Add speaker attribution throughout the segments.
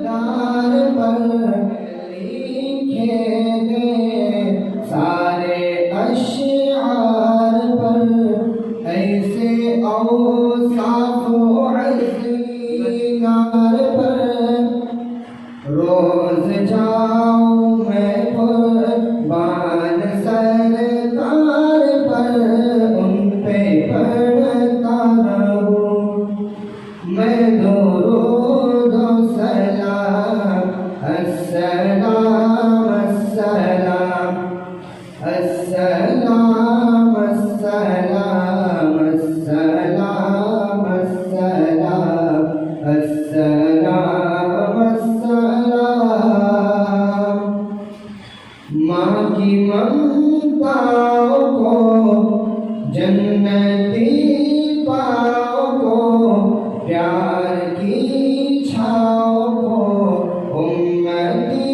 Speaker 1: دار پر لکھے گئے سارے اشعار پر ایسے اوصاف و عزینار پر روز جاؤں میں قربان سرکار پر ان پہ پڑھتا رہوں میں درود و سلام السلام السلام السلام السلام السلام السلام السلام السلام ماں کی ممتاؤں کو جنتی پاؤں کو پیار کی چھاؤں کو امتی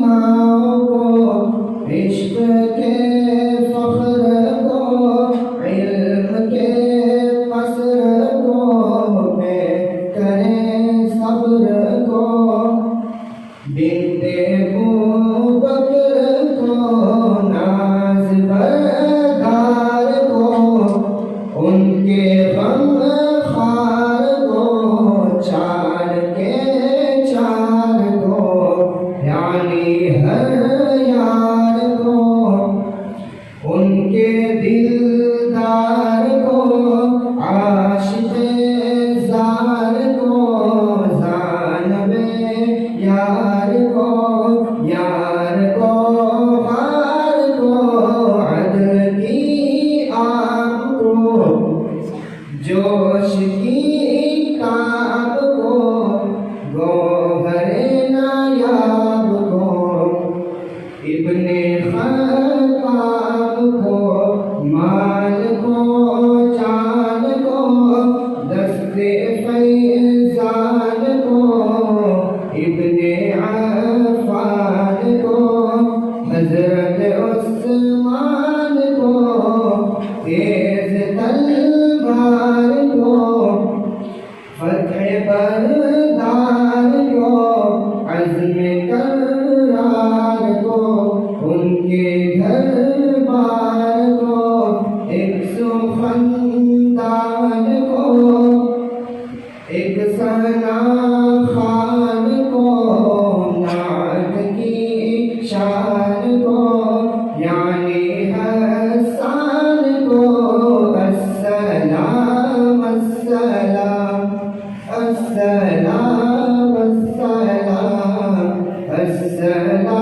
Speaker 1: ماؤں کو عشق کے فخر کو علم کے قصر کو میں کریں صبر کو بنت ابوبکر کو ناز بردار کو ان کے غم خار کو چار کے چار کو یعنی ہر یار کو ان کے دلدار کو عاشق زار کو زانب یار کو غار کو عدل کی آگ کو جوش کی کعب کو گوہر نایاب کو ابن خطاب کو مال کو جان کو دست فیضان کو ابن عفان کو حضرت عثمان کو تیز تلوار کو فتح بردار کو عزم کرار کو ان کے گھر بار کو ایک سخندان کو ایک ثنا خان کو نعت کی شان کو یعنی حسان کو السلام السلام السلام السلام السلام